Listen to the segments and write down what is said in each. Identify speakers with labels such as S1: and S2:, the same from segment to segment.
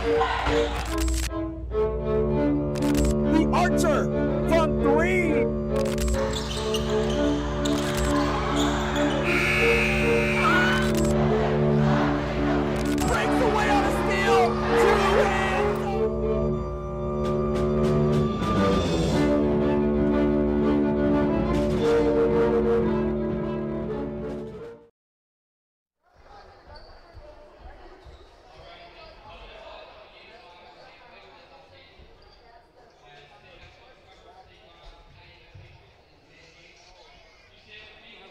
S1: The Archer from 3. Breaks away on a steal. 2 hands.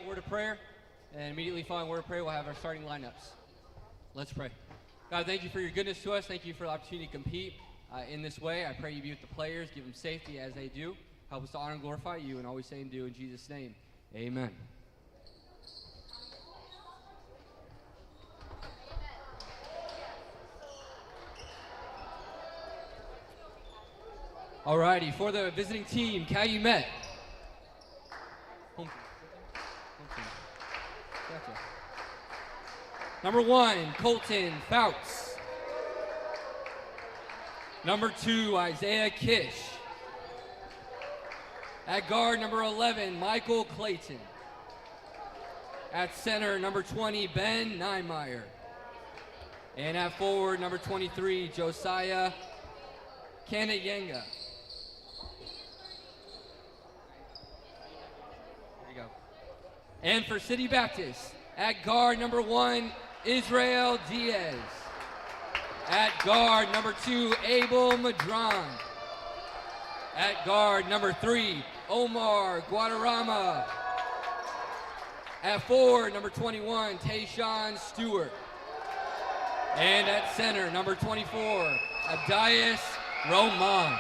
S2: Word of prayer, and immediately following word of prayer, we'll have our starting lineups. Let's pray. God, thank you for your goodness to us. Thank you for the opportunity to compete in this way. I pray you be with the players, give them safety as they do. Help us to honor and glorify you, and always say and do in Jesus' name. Amen. Alrighty, for the visiting team, Calumet. Home team. Gotcha. Number 1, Colton Fouts. Number 2, Isaiah Kish. At guard, number 11, Michael Clayton. At center, number 20, Ben Niemeyer. And at forward, number 23, Josiah Kanayenga. And for City Baptist, at guard number 1, Israel Diaz. At guard number 2, Abel Madron. At guard number 3, Omar Guadarrama. At forward, number 21, Tayshawn Stewart. And at center, number 24, Abdias Roman.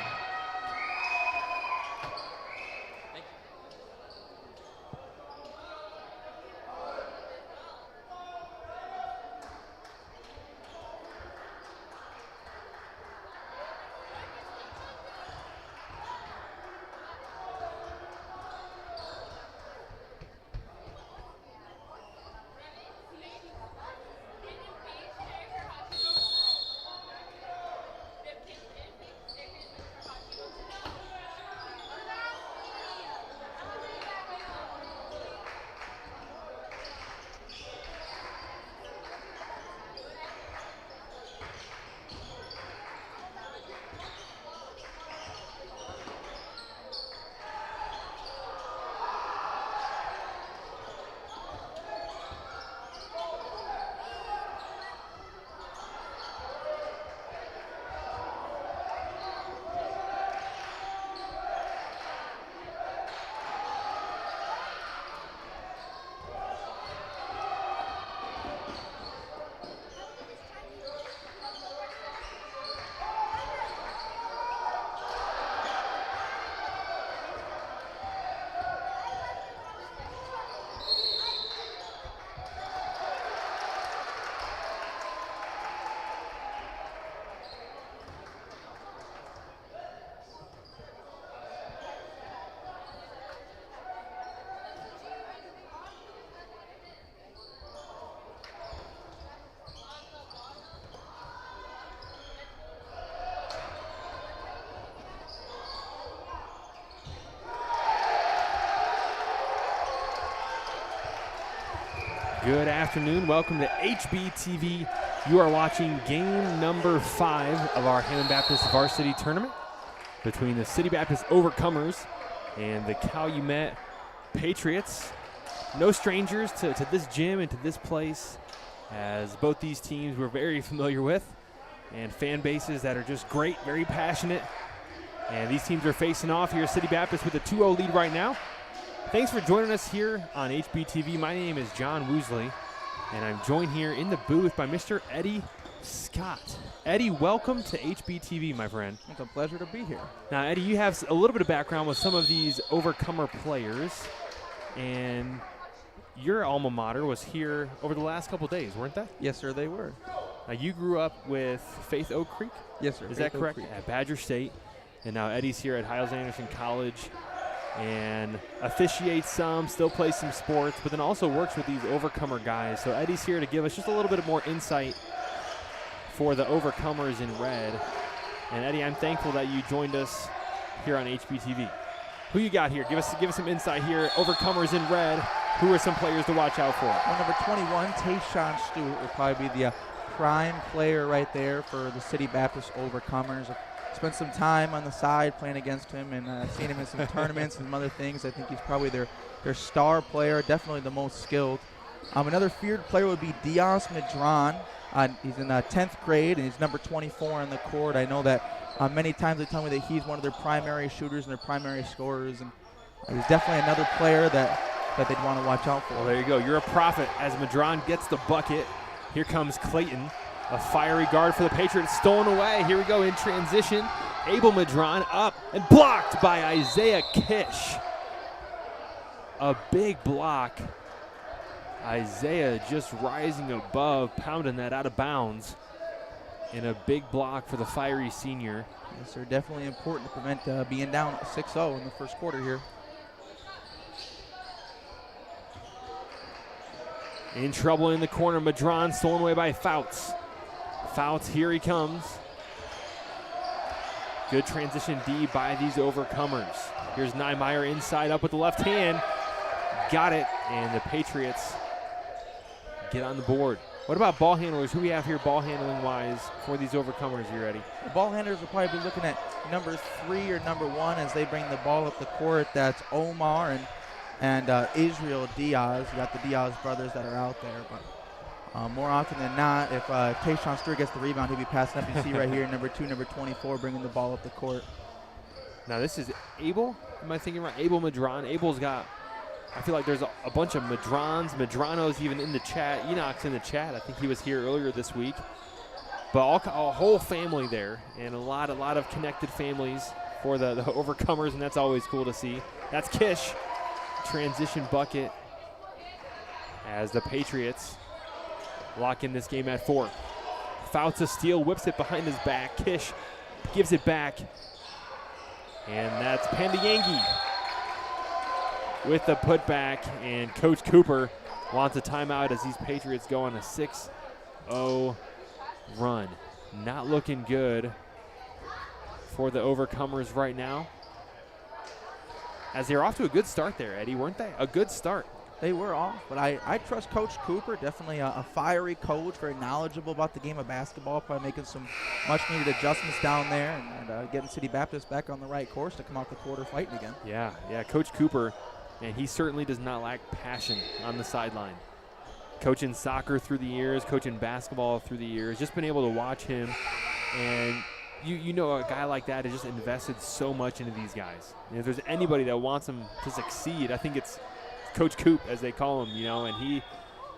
S3: Good afternoon. Welcome to HBTV. You are watching game number 5 of our Hammond Baptist Varsity Tournament between the City Baptist Overcomers and the Calumet Patriots. No strangers to this gym and to this place, as both these teams we're very familiar with, and fan bases that are just great, very passionate. And these teams are facing off here. City Baptist with a 2-0 lead right now. Thanks for joining us here on HBTV. My name is John Woosley, and I'm joined here in the booth by Mr. Eddie Scott. Eddie, welcome to HBTV, my friend.
S4: It's a pleasure to be here.
S3: Now, Eddie, you have a little bit of background with some of these Overcomer players, and your alma mater was here over the last couple days, weren't they?
S4: Yes, sir, they were.
S3: Now, you grew up with Faith Oak Creek?
S4: Yes, sir.
S3: Is that correct? At Badger State. And now Eddie's here at Hiles-Anderson College and officiates some, still plays some sports, but then also works with these Overcomer guys. So Eddie's here to give us just a little bit more insight for the Overcomers in red. And Eddie, I'm thankful that you joined us here on HBTV. Who you got here? Give us some insight here. Overcomers in red. Who are some players to watch out for?
S4: Well, number 21, Tayshawn Stewart will probably be the prime player right there for the City Baptist Overcomers. Spent some time on the side playing against him and seen him in some tournaments and some other things. I think he's probably their star player, definitely the most skilled. Another feared player would be Diaz Medran. He's in 10th grade, and he's number 24 on the court. I know that many times they tell me that he's one of their primary shooters and their primary scorers, and he's definitely another player that they'd want to watch out for.
S3: Well, there you go. You're a prophet as Medran gets the bucket. Here comes Clayton, a fiery guard for the Patriots, stolen away. Here we go in transition. Abel Medran up and blocked by Isaiah Kish. A big block. Isaiah just rising above, pounding that out of bounds. And a big block for the fiery senior.
S4: Yes, sir. Definitely important to prevent being down 6-0 in the first quarter here.
S3: In trouble in the corner, Medran stolen away by Fouts. Fouts, here he comes. Good transition D by these Overcomers. Here's Niemeyer inside up with the left hand. Got it, and the Patriots get on the board. What about ball handlers? Who we have here ball handling wise for these Overcomers? You ready?
S4: The ball handlers will probably be looking at number 3 or number 1 as they bring the ball up the court. That's Omar and Israel Diaz. You got the Diaz brothers that are out there, but more often than not, if Tayshawn Stewart gets the rebound, he'll be passing up. You see right here, number 2, number 24, bringing the ball up the court.
S3: Now this is Abel. Am I thinking right? Abel Medran. Abel's got, I feel like there's a bunch of Medrans, Medranos even in the chat. Enoch's in the chat. I think he was here earlier this week. But a whole family there, and a lot of connected families for the Overcomers, and that's always cool to see. That's Kish. Transition bucket as the Patriots lock in this game at 4. Fouts a steal, whips it behind his back. Kish gives it back. And that's Pandiyangi with the putback. And Coach Cooper wants a timeout as these Patriots go on a 6-0 run. Not looking good for the Overcomers right now, as they're off to a good start there, Eddie, weren't they? A good start.
S4: They were off, but I trust Coach Cooper. Definitely a fiery coach, very knowledgeable about the game of basketball, probably making some much-needed adjustments down there and getting City Baptist back on the right course to come out the quarter fighting again.
S3: Yeah, Coach Cooper, and he certainly does not lack passion on the sideline. Coaching soccer through the years, coaching basketball through the years, just been able to watch him, and you know, a guy like that has just invested so much into these guys. And if there's anybody that wants them to succeed, I think it's Coach Coop, as they call him, you know, and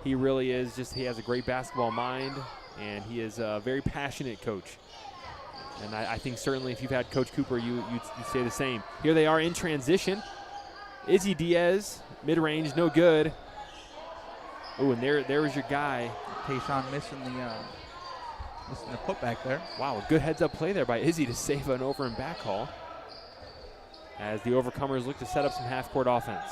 S3: he really is he has a great basketball mind, and he is a very passionate coach. And I think certainly if you've had Coach Cooper, you'd say the same. Here they are in transition. Izzy Diaz, mid-range, no good. Oh, and there was your guy.
S4: Tayshawn missing the putback there.
S3: Wow, a good heads-up play there by Izzy to save an over and back call as the Overcomers look to set up some half-court offense.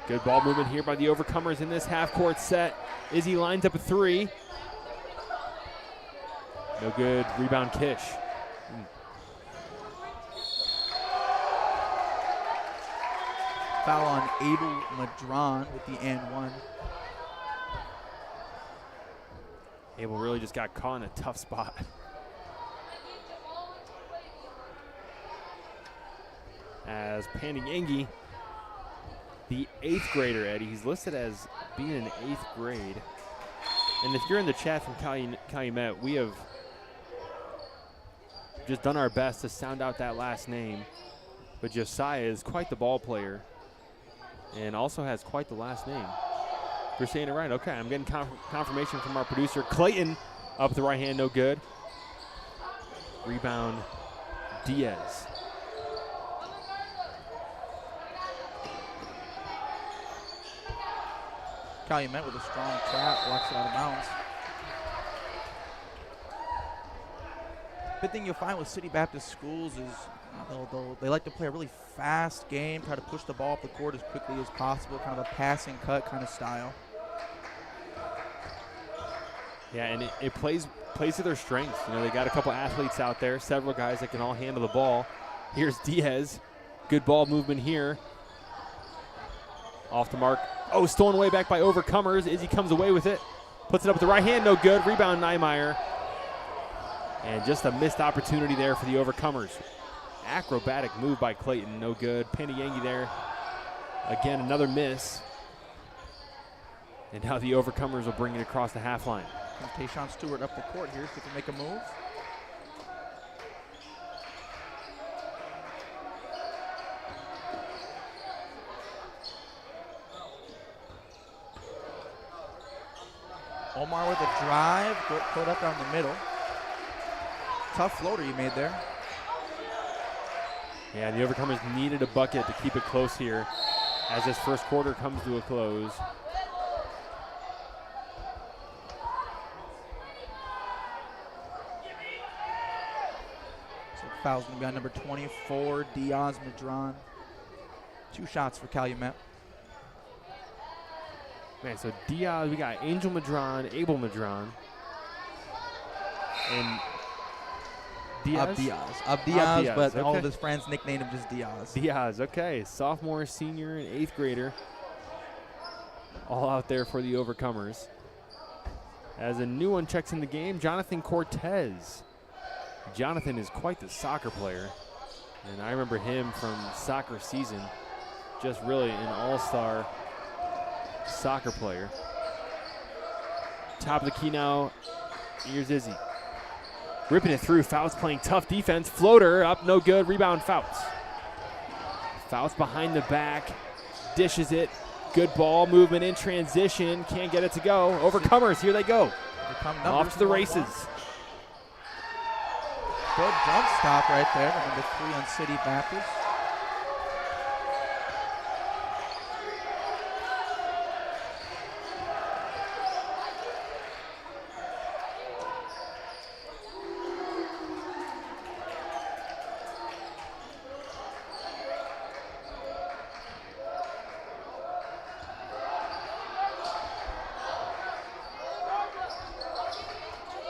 S3: Good ball movement here by the Overcomers in this half-court set. Izzy lines up a 3. No good. Rebound Kish.
S4: Foul on Abel Medran with the and 1.
S3: Abel really just got caught in a tough spot. As Pandiyangi, the 8th grader, Eddie, he's listed as being in 8th grade. And if you're in the chat from Calumet, we have just done our best to sound out that last name. But Josiah is quite the ball player and also has quite the last name. You're saying it right. Okay, I'm getting confirmation from our producer. Clayton up the right hand, no good. Rebound, Diaz.
S4: Calumet with a strong trap, walks it out of bounds. Good thing you'll find with City Baptist schools is They like to play a really fast game, try to push the ball up the court as quickly as possible, kind of a passing cut kind of style.
S3: Yeah, and it plays to their strengths. You know, they got a couple athletes out there, several guys that can all handle the ball. Here's Diaz. Good ball movement here. Off the mark. Oh, stolen away back by Overcomers. Izzy comes away with it. Puts it up with the right hand, no good. Rebound, Niemeyer. And just a missed opportunity there for the Overcomers. Acrobatic move by Clayton, no good. Pandiyangi there. Again, another miss. And now the Overcomers will bring it across the half line.
S4: Tayshawn Stewart up the court here, see if he can make a move. Omar with a drive, put up down the middle. Tough floater you made there.
S3: Yeah, the Overcomers needed a bucket to keep it close here as this first quarter comes to a close.
S4: So foul's going to be on number 24, Diaz Madron. 2 shots for Calumet.
S3: Man, so Diaz, we got Angel Madron, Abel Madron, and Diaz?
S4: Diaz, but
S3: okay.
S4: all of his friends nicknamed him just Diaz.
S3: Diaz, okay. Sophomore, senior, and 8th grader. All out there for the Overcomers. As a new one checks in the game, Jonathan Cortez. Jonathan is quite the soccer player. And I remember him from soccer season. Just really an all-star soccer player. Top of the key now. Here's Izzy. Ripping it through. Fouts playing tough defense. Floater up, no good. Rebound, Fouts. Fouts behind the back. Dishes it. Good ball movement in transition. Can't get it to go. Overcomers, here they go. Off to the races.
S4: Good jump stop right there. Number 3 on City Baptist.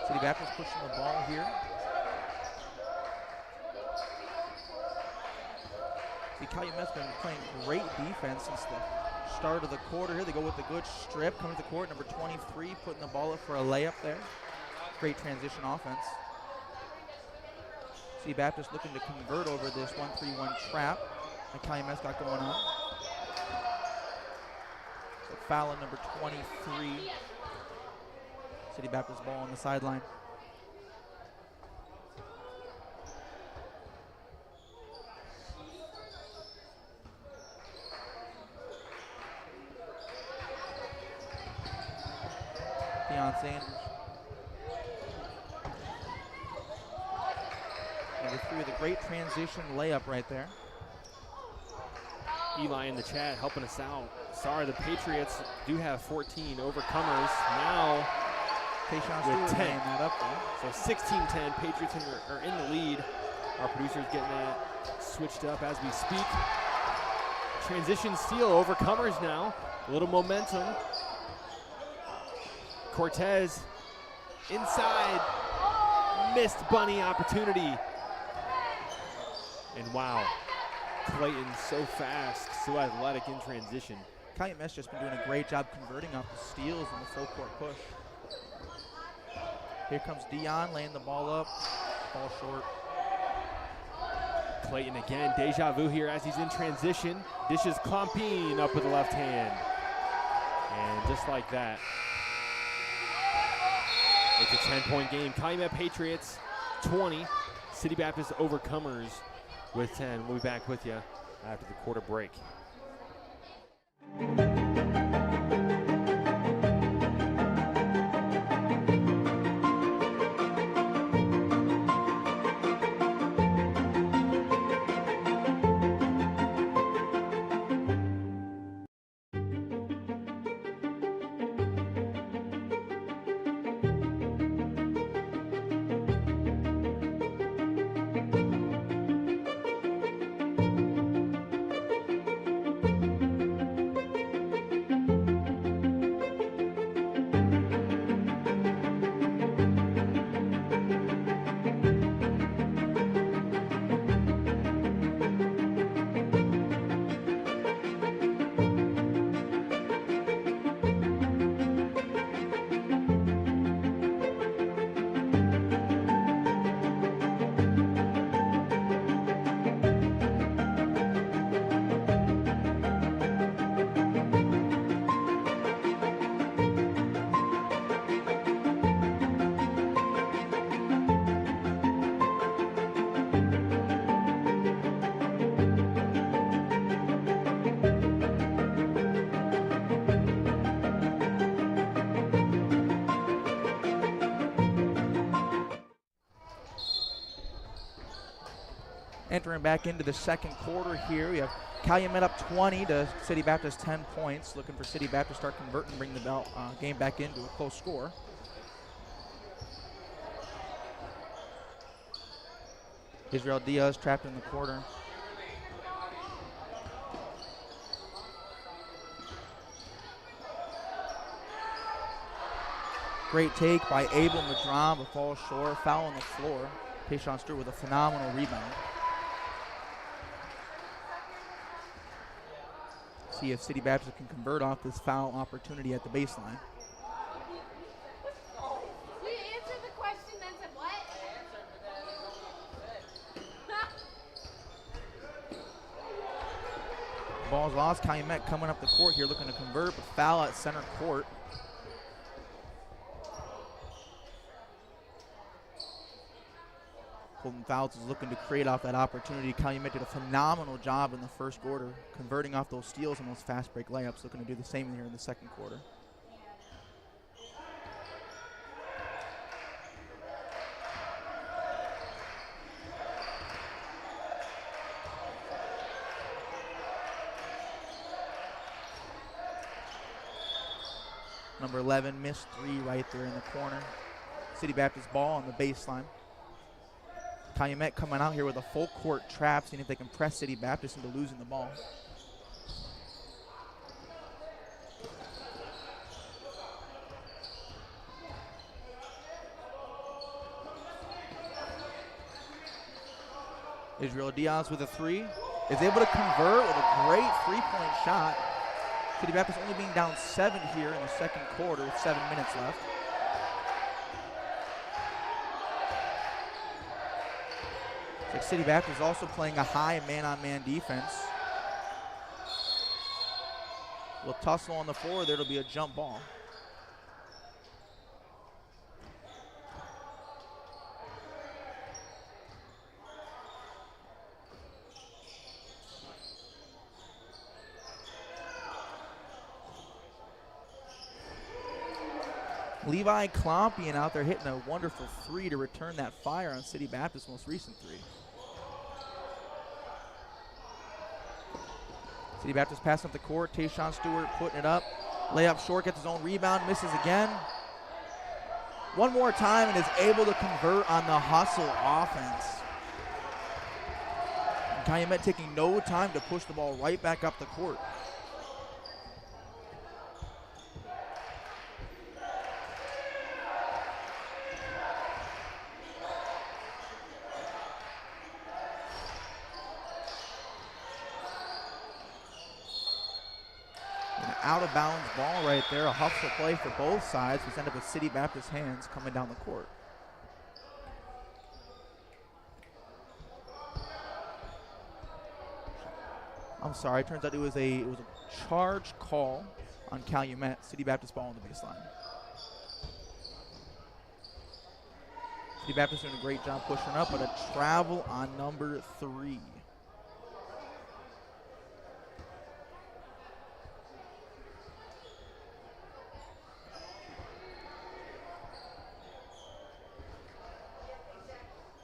S4: City Baptist pushing the ball here. See, Calumet's been playing great defense since the start of the quarter here. They go with a good strip, coming to the court, number 23, putting the ball up for a layup there. Great transition offense. City Baptist looking to convert over this 1-3-1 trap that Calumet's got going on. So foul on number 23. City Baptist ball on the sideline. Deion Sanders. Number 3 with a great transition layup right there.
S3: Eli in the chat helping us out. Sorry, the Patriots do have 14 Overcomers. Now
S4: Tayshawn
S3: with
S4: Stewart
S3: 10.
S4: laying that up there.
S3: So 16-10, Patriots are in the lead. Our producer's getting that switched up as we speak. Transition steal, Overcomers now. A little momentum. Cortez inside. Missed bunny opportunity. And wow, Clayton so fast, so athletic in transition.
S4: Calumet's just been doing a great job converting off the steals and the full court push. Here comes Dion laying the ball up. Ball short.
S3: Clayton again, deja vu here as he's in transition. Dishes Clampine up with the left hand. And just like that, it's a 10-point game. Calumet Patriots 20, City Baptist Overcomers with 10. We'll be back with you after the quarter break.
S4: Entering back into the second quarter here, we have Calumet up 20 to City Baptist 10 points. Looking for City Baptist to start converting and bring the game back into a close score. Israel Diaz trapped in the corner. Great take by Abel Madram, but falls short. Foul on the floor. Tayshawn Stewart with a phenomenal rebound. See if City Baptist can convert off this foul opportunity at the baseline.
S5: You answered the question and said what?
S4: Ball's lost. Calumet coming up the court here looking to convert, but foul at center court. Colton Fouts is looking to create off that opportunity. Calumet did a phenomenal job in the first quarter, converting off those steals and those fast break layups. Looking to do the same here in the second quarter. Number 11 missed three right there in the corner. City Baptist ball on the baseline. Calumet coming out here with a full court trap, seeing if they can press City Baptist into losing the ball. Israel Diaz with a three. Is able to convert with a great three-point shot. City Baptist only being down 7 here in the second quarter with 7 minutes left. Looks like City Baptist is also playing a high man-on-man defense. A little tussle on the floor there. It'll be a jump ball. Levi Klompian out there hitting a wonderful three to return that fire on City Baptist's most recent three. City Baptist passing up the court. Tayshawn Stewart putting it up. Layup short, gets his own rebound, misses again. One more time and is able to convert on the hustle offense. And Calumet taking no time to push the ball right back up the court. Out of bounds ball right there, a hustle play for both sides, which end up with City Baptist hands coming down the court. I'm sorry, it turns out it was a charge call on Calumet. City Baptist ball on the baseline. City Baptist doing a great job pushing up, but a travel on number 3.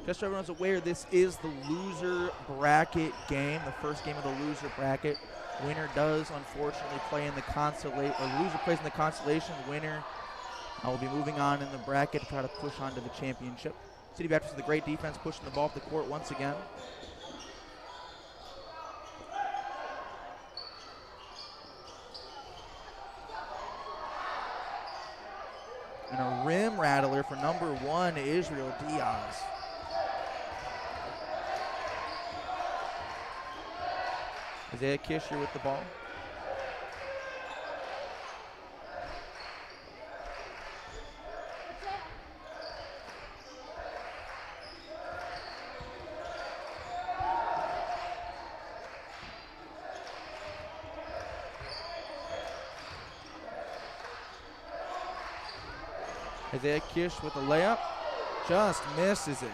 S4: Just so everyone's aware, this is the loser bracket game, the first game of the loser bracket. Winner does unfortunately play in the consolation, or loser plays in the consolation. Winner will be moving on in the bracket to try to push on to the championship. City Baptist with a great defense, pushing the ball up the court once again. And a rim rattler for number 1, Israel Diaz. Isaiah Kisher with the ball. Isaiah Kish with the layup. Just misses it.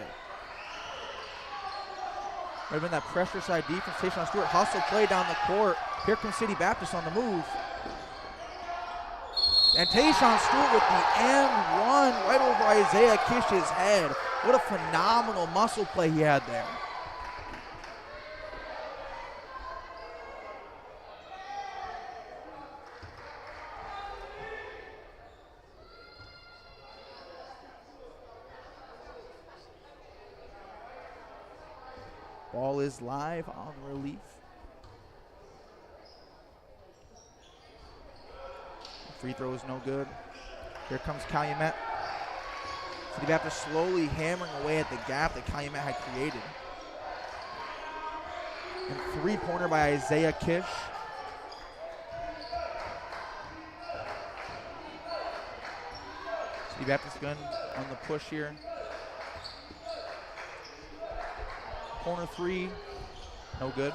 S4: Might have been that pressure side defense. Tayshawn Stewart hustle play down the court. Here comes City Baptist on the move. And Tayshawn Stewart with the and 1 right over Isaiah Kish's head. What a phenomenal muscle play he had there. Ball is live on relief. Free throw is no good. Here comes Calumet. City Baptist slowly hammering away at the gap that Calumet had created. And three-pointer by Isaiah Kish. City Baptist gun on the push here. Corner three, no good.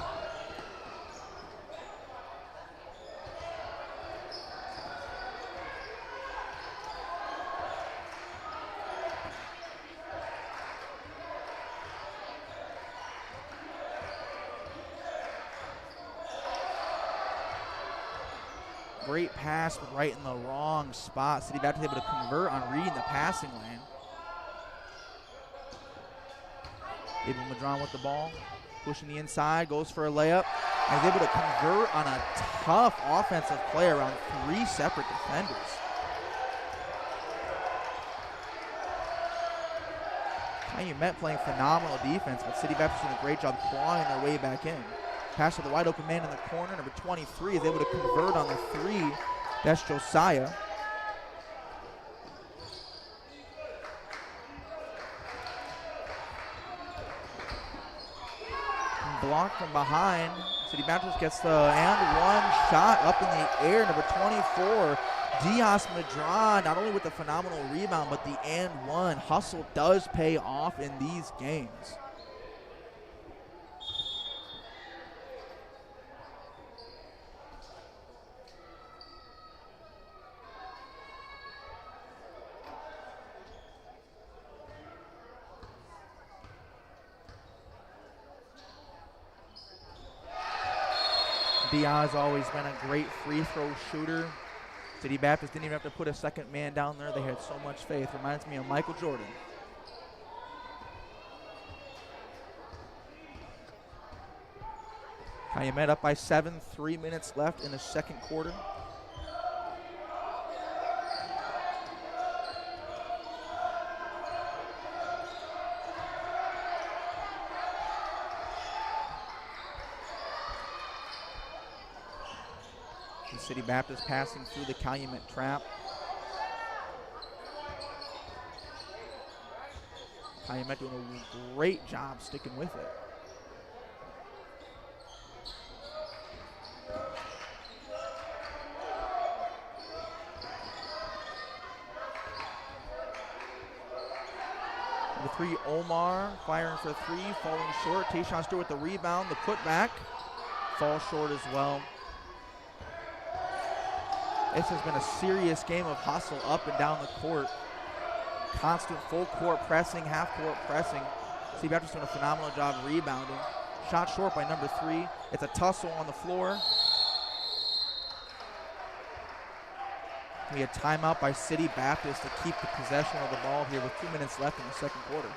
S4: Great pass, but right in the wrong spot. City Baptist able to convert on reading the passing lane. Abel Madron with the ball, pushing the inside, goes for a layup, and is able to convert on a tough offensive play around three separate defenders. Calumet playing phenomenal defense, but City Baptist doing a great job clawing their way back in. Pass to the wide open man in the corner. Number 23 is able to convert on the three. That's Josiah. Blocked from behind. City Baptist gets the and one shot up in the air. Number 24, Diaz Madron, not only with the phenomenal rebound, but the and one. Hustle does pay off in these games. Diaz always been a great free throw shooter. City Baptist didn't even have to put a second man down there. They had so much faith. Reminds me of Michael Jordan. Calumet up by 7, 3 minutes left in the second quarter. City Baptist passing through the Calumet trap. Calumet doing a great job sticking with it. The three, Omar firing for three, falling short. Tayshawn Stewart with the rebound, the putback, falls short as well. This has been a serious game of hustle up and down the court. Constant full court pressing, half court pressing. City Baptist doing a phenomenal job rebounding. Shot short by number 3. It's a tussle on the floor. We had timeout by City Baptist to keep the possession of the ball here with 2 minutes left in the second quarter.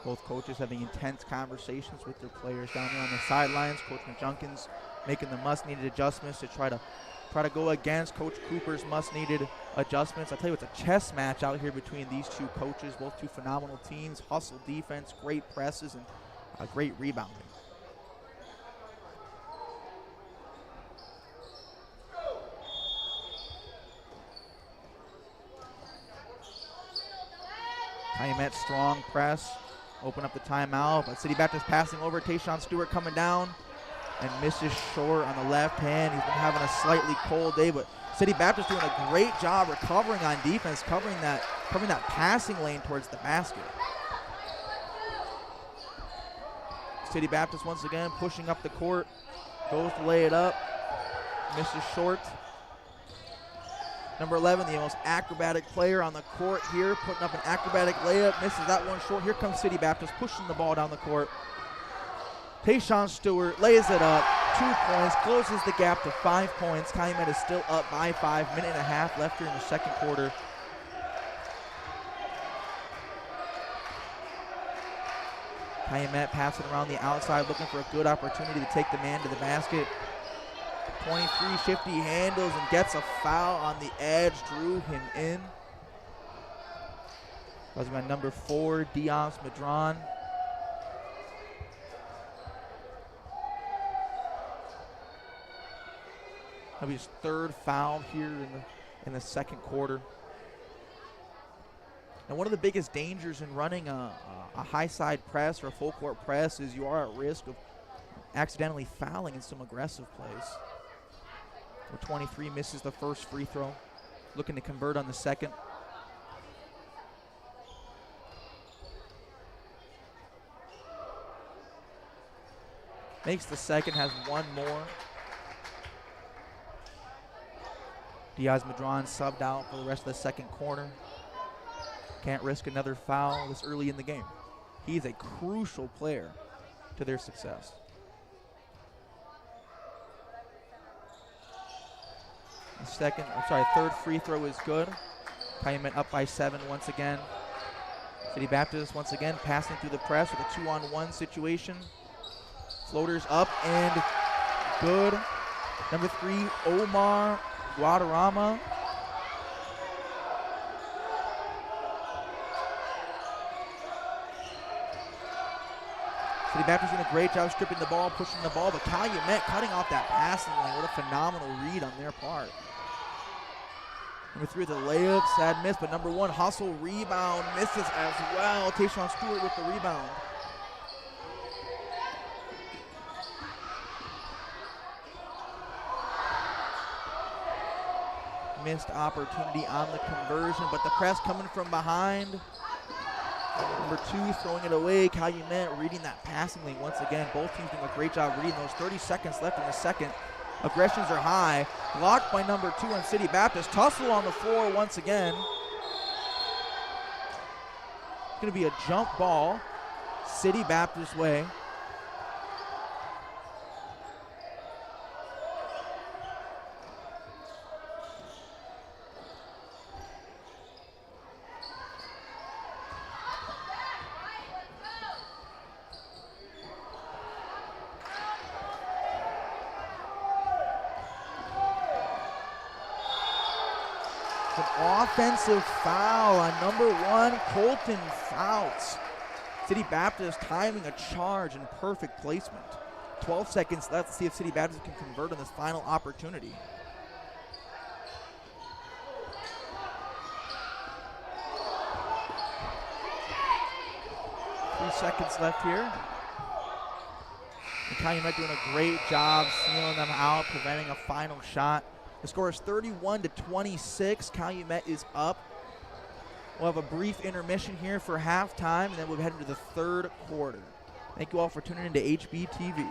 S4: Both coaches having intense conversations with their players down there on the sidelines. Coach McJunkins making the must-needed adjustments to try to go against Coach Cooper's must-needed adjustments. I tell you, it's a chess match out here between these two coaches, both two phenomenal teams. Hustle defense, great presses, and great rebounding. Calumet strong press. Open up the timeout, but City Baptist passing over. Tayshawn Stewart coming down and misses short on the left hand. He's been having a slightly cold day, but City Baptist doing a great job recovering on defense, covering that passing lane towards the basket. City Baptist once again pushing up the court, goes to lay it up, misses short. Number 11, the most acrobatic player on the court here, putting up an acrobatic layup, misses that one short. Here comes City Baptist pushing the ball down the court. Tayshawn Stewart lays it up, 2 points, closes the gap to 5 points. Calumet is still up by 5, minute and a half left here in the second quarter. Calumet passing around the outside, looking for a good opportunity to take the man to the basket. 23, Shifty handles and gets a foul on the edge, drew him in. That was my number 4, Diaz Madron. That'll be his 3rd foul here in the second quarter. Now, one of the biggest dangers in running a high side press or a full court press is you are at risk of accidentally fouling in some aggressive plays. Where 23 misses the first free throw, looking to convert on the second. Makes the second, has one more. Diaz Madron subbed out for the rest of the second quarter. Can't risk another foul this early in the game. He's a crucial player to their success. The third free throw is good. Calumet up by 7 once again. City Baptist once again passing through the press with a 2-on-1 situation. Floaters up and good. Number 3, Omar Guadarrama. City Baptist doing a great job stripping the ball, pushing the ball, but Calumet cutting off that passing lane. What a phenomenal read on their part. Number 3 with the layup, sad miss, but number 1 hustle, rebound, misses as well. Tayshawn Stewart with the rebound. Missed opportunity on the conversion, but the press coming from behind. Number 2 throwing it away. Calumet reading that passing lane once again. Both teams doing a great job reading those. 30 seconds left in the second. Aggressions are high. Blocked by number 2 on City Baptist. Tussle on the floor once again. It's going to be a jump ball. City Baptist way. Offensive foul on number 1, Colton Fouts. City Baptist timing a charge and perfect placement. 12 seconds left to see if City Baptist can convert on this final opportunity. Three seconds left here. And Calumet doing a great job sealing them out, preventing a final shot. The score is 31-26. Calumet is up. We'll have a brief intermission here for halftime, and then we'll head into the third quarter. Thank you all for tuning into HBTV.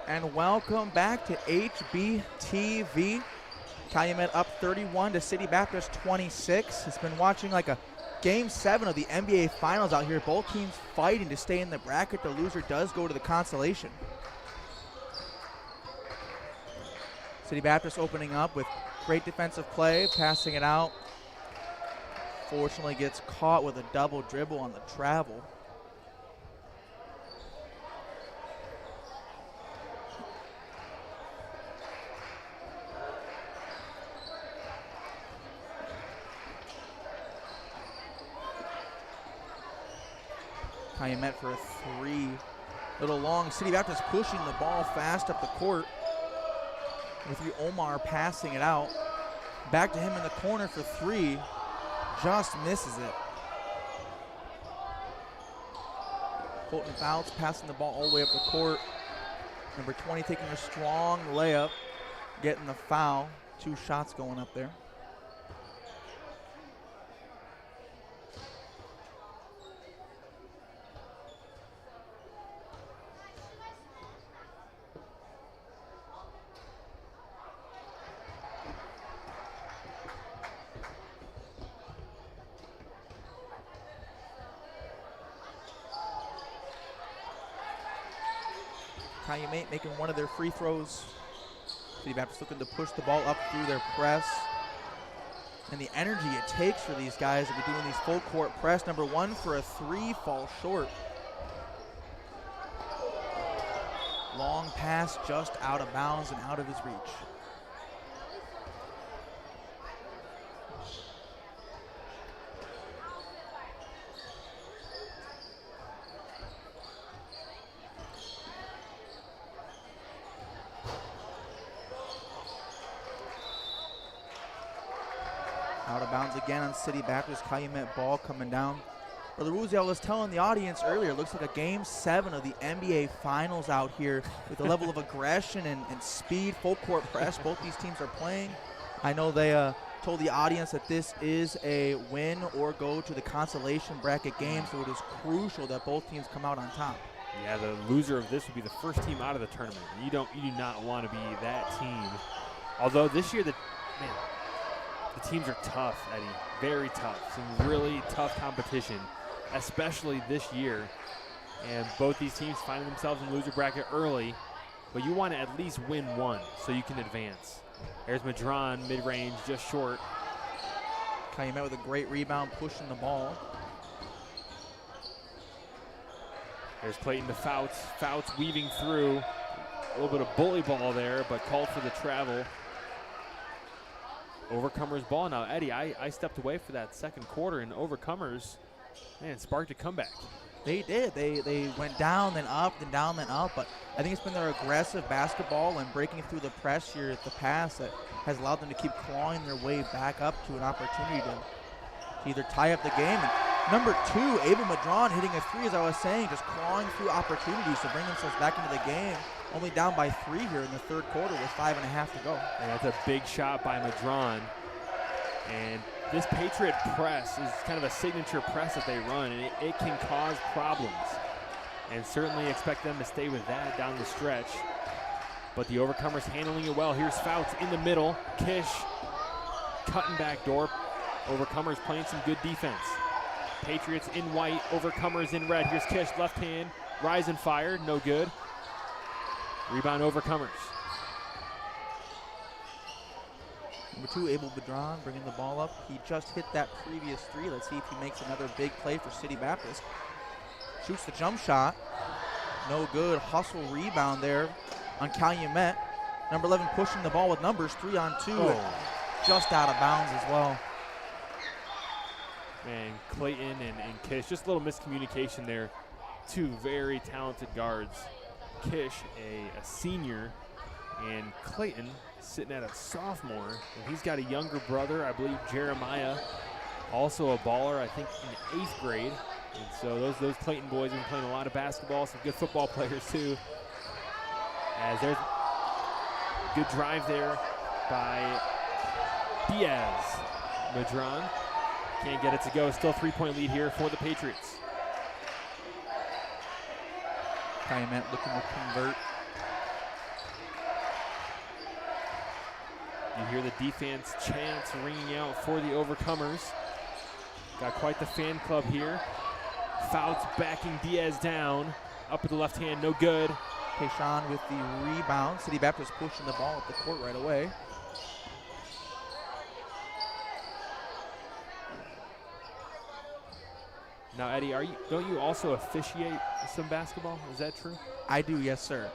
S4: And welcome back to HBTV. Calumet up 31 to City Baptist 26. It's been watching like a Game 7 of the NBA Finals out here. Both teams fighting to stay in the bracket. The loser does go to the consolation. City Baptist opening up with great defensive play, passing it out. Fortunately gets caught with a double dribble on the travel. Calumet for a three. Little long. City Baptist pushing the ball fast up the court. With Omar passing it out. Back to him in the corner for three. Just misses it. Colton Fouts passing the ball all the way up the court. Number 20 taking a strong layup. Getting the foul. 2 shots going up there. Calumet making one of their free throws. City Baptist looking to push the ball up through their press. And the energy it takes for these guys to be doing these full court press. Number 1 for a three, falls short. Long pass just out of bounds and out of his reach. Out of bounds again on City Baptist. Calumet ball coming down. Brother Woozy, I was telling the audience earlier, it looks like a Game 7 of the NBA Finals out here with the level of aggression and speed, full court press both these teams are playing. I know they told the audience that this is a win or go to the consolation bracket game, so it is crucial that both teams come out on top.
S3: Yeah, the loser of this would be the first team out of the tournament. You do not want to be that team. Although this year, the teams are tough, Eddie. Very tough. Some really tough competition, especially this year. And both these teams finding themselves in the loser bracket early, but you want to at least win one so you can advance. There's Madron, mid-range, just short.
S4: Calumet with a great rebound, pushing the ball.
S3: There's Clayton to Fouts. Fouts weaving through. A little bit of bully ball there, but called for the travel. Overcomers ball now. Eddie, I stepped away for that second quarter, and Overcomers, man, sparked a comeback.
S4: They did. They went down, then up, then down, then up. But I think it's been their aggressive basketball and breaking through the press here at the pass that has allowed them to keep clawing their way back up to an opportunity to either tie up the game. And number 2, Abel Madron hitting a three, as I was saying, just clawing through opportunities to bring themselves back into the game. Only down by 3 here in the third quarter with 5.5 to go.
S3: And that's a big shot by Madron. And this Patriot press is kind of a signature press that they run, and it can cause problems. And certainly expect them to stay with that down the stretch. But the Overcomers handling it well. Here's Fouts in the middle. Kish cutting back door. Overcomers playing some good defense. Patriots in white, Overcomers in red. Here's Kish, left hand, rise and fire, no good. Rebound Overcomers.
S4: Number 2, Abel Madron bringing the ball up. He just hit that previous three. Let's see if he makes another big play for City Baptist. Shoots the jump shot. No good. Hustle rebound there on Calumet. Number 11 pushing the ball with numbers. 3-on-2.
S3: Oh.
S4: Just out of bounds as well.
S3: Man, Clayton and Kish, just a little miscommunication there. 2 very talented guards. Kish, a senior, and Clayton sitting at a sophomore. And he's got a younger brother, I believe Jeremiah, also a baller, I think in 8th grade. And so those Clayton boys have been playing a lot of basketball, some good football players too. As there's good drive there by Diaz. Madron can't get it to go. Still 3-point lead here for the Patriots.
S4: Calumet looking to convert.
S3: You hear the defense chants ringing out for the Overcomers. Got quite the fan club here. Fouts backing Diaz down. Up with the left hand, no good.
S4: Tayshawn with the rebound. City Baptist pushing the ball up the court right away.
S3: Now, Eddie, don't you also officiate some basketball? Is that true?
S4: I do, yes, sir.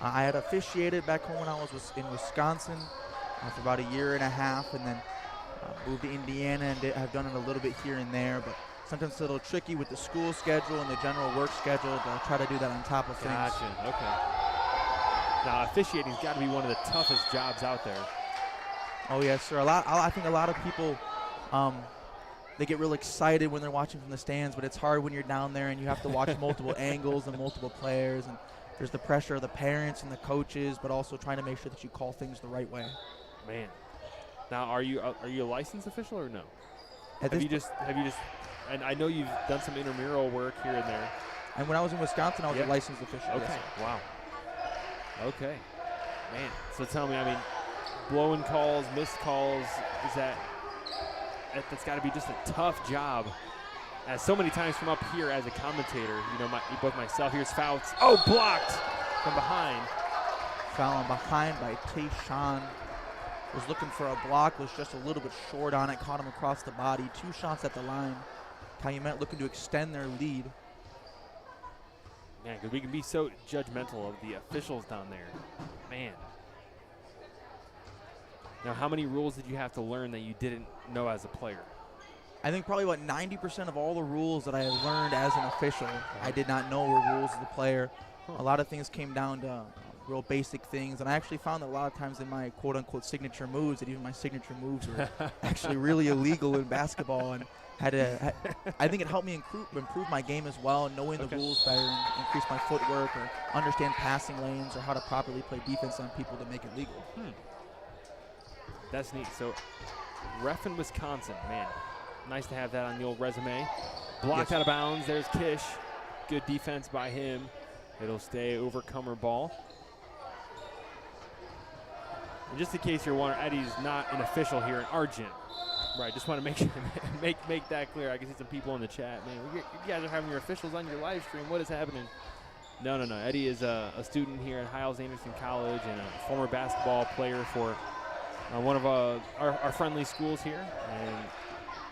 S4: I had officiated back home when I was in Wisconsin for about a year and a half, and then moved to Indiana and have done it a little bit here and there. But sometimes it's a little tricky with the school schedule and the general work schedule to try to do that on top of things.
S3: Gotcha. Okay. Now, officiating's got to be one of the toughest jobs out there.
S4: Oh, yes, sir. I think a lot of people, they get real excited when they're watching from the stands, but it's hard when you're down there and you have to watch multiple angles and multiple players, and there's the pressure of the parents and the coaches, but also trying to make sure that you call things the right way.
S3: Man. Now, are you a licensed official or no?
S4: Have you just?
S3: And I know you've done some intramural work here and there.
S4: And when I was in Wisconsin, I was a licensed official.
S3: Okay.
S4: Yes,
S3: Wow. Okay. Man. So tell me, I mean, blowing calls, missed calls, that's got to be just a tough job. As so many times from up here as a commentator, both myself, here's Fouts. Oh, blocked from behind.
S4: Foul behind by Tayshawn. Was looking for a block, was just a little bit short on it, caught him across the body. 2 shots at the line. Calumet looking to extend their lead.
S3: Man, because we can be so judgmental of the officials down there. Man. Now, how many rules did you have to learn that you didn't know as a player?
S4: I think probably about 90% of all the rules that I learned as an official, I did not know were rules as a player. A lot of things came down to real basic things, and I actually found that a lot of times in my quote-unquote signature moves, that even my signature moves were actually really illegal in basketball, and I think it helped me improve my game as well, knowing the rules better and increase my footwork or understand passing lanes or how to properly play defense on people to make it legal.
S3: That's neat. So, ref in Wisconsin, man, nice to have that on the old resume. Blocked out of bounds. There's Kish. Good defense by him. It'll stay Overcomer ball. And just in case you're wondering, Eddie's not an official here in Argent. Right, just want to make that clear. I can see some people in the chat. Man, you guys are having your officials on your live stream. What is happening? No. Eddie is a student here at Hiles-Anderson College and a former basketball player for one of our friendly schools here. And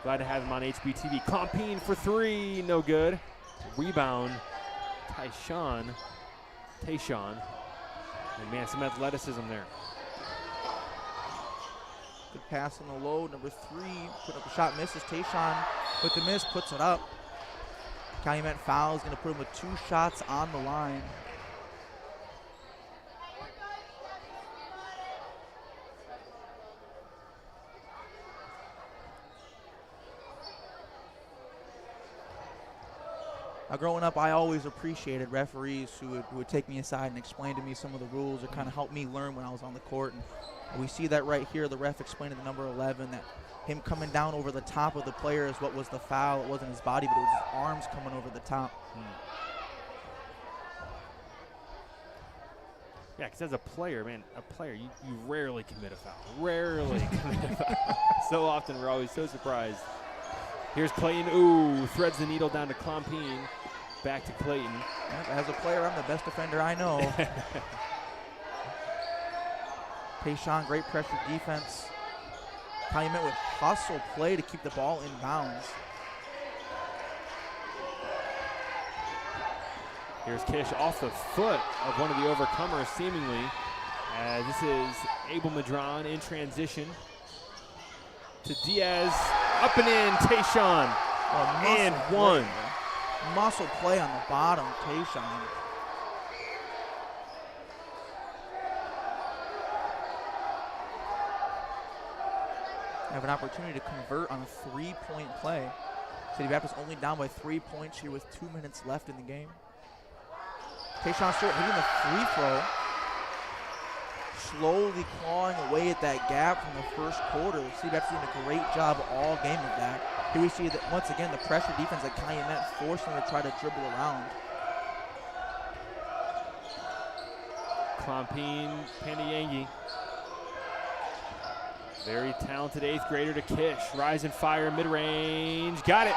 S3: glad to have him on HBTV. Compine for 3, no good. Rebound, Tayshawn. And man, some athleticism there.
S4: Good pass on the low, number 3, put up a shot, misses. Tayshawn with the miss, puts it up. Calumet foul is going to put him with 2 shots on the line. Now, growing up, I always appreciated referees who would take me aside and explain to me some of the rules or kind of help me learn when I was on the court. And we see that right here. The ref explained to the number 11 that him coming down over the top of the player is what was the foul. It wasn't his body, but it was his arms coming over the top.
S3: Yeah, because as a player, you rarely commit a foul. Rarely commit a foul. So often we're always so surprised. Here's Clayton. Ooh, threads the needle down to Klompine. Back to Clayton.
S4: As a player, I'm the best defender I know. Tayshawn, great pressure defense. Calumet with hustle play to keep the ball in bounds.
S3: Here's Kish off the foot of one of the Overcomers, seemingly. This is Abel Madron in transition to Diaz. Up and in, Tayshawn. And 1.
S4: Muscle play on the bottom, Tayshawn. Have an opportunity to convert on a 3-point play. City Baptist only down by 3 points here with 2 minutes left in the game. Tayshawn Stewart hitting the free throw. Slowly clawing away at that gap from the first quarter. City Baptist doing a great job all game of that. Here we see that once again the pressure defense that Calumet forced them to try to dribble around.
S3: Klompine, Pandiangi. Very talented 8th grader to Kish. Rise and fire, mid-range. Got it.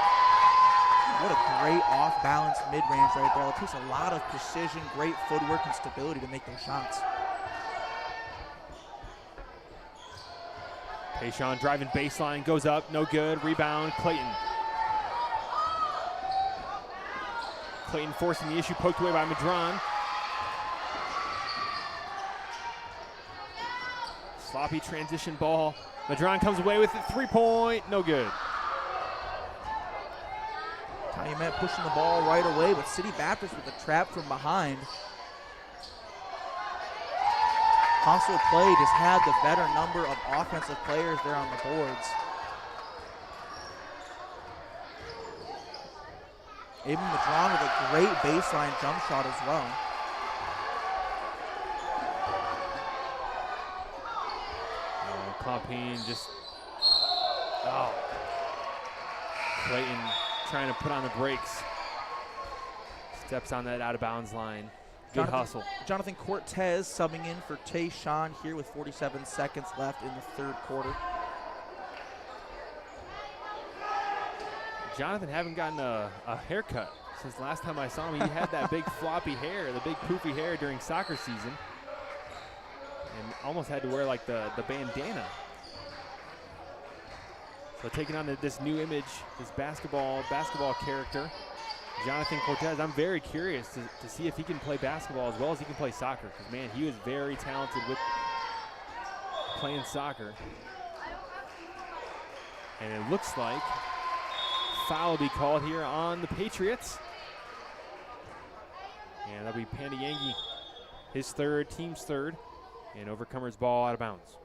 S4: What a great off-balance mid-range right there. It takes a lot of precision, great footwork, and stability to make those shots.
S3: Tayshawn driving baseline, goes up, no good. Rebound, Clayton. Clayton forcing the issue, poked away by Madron. Sloppy transition ball. Madron comes away with it, 3-point, no good.
S4: Calumet pushing the ball right away, but City Baptist with a trap from behind. Hustle play just had the better number of offensive players there on the boards. Even Madron with a great baseline jump shot as well.
S3: Clapine just, Clayton trying to put on the brakes. Steps on that out of bounds line. Good hustle.
S4: Jonathan Cortez subbing in for Tayshawn here with 47 seconds left in the third quarter.
S3: Jonathan haven't gotten a haircut since last time I saw him. He had that big floppy hair, the big poofy hair during soccer season. And almost had to wear like the bandana. So taking on this new image, this basketball character, Jonathan Cortez. I'm very curious to see if he can play basketball as well as he can play soccer. Because man, he was very talented with playing soccer. And it looks like foul will be called here on the Patriots. And that'll be Pandiangi, his third, team's third. And Overcomer's ball out of bounds.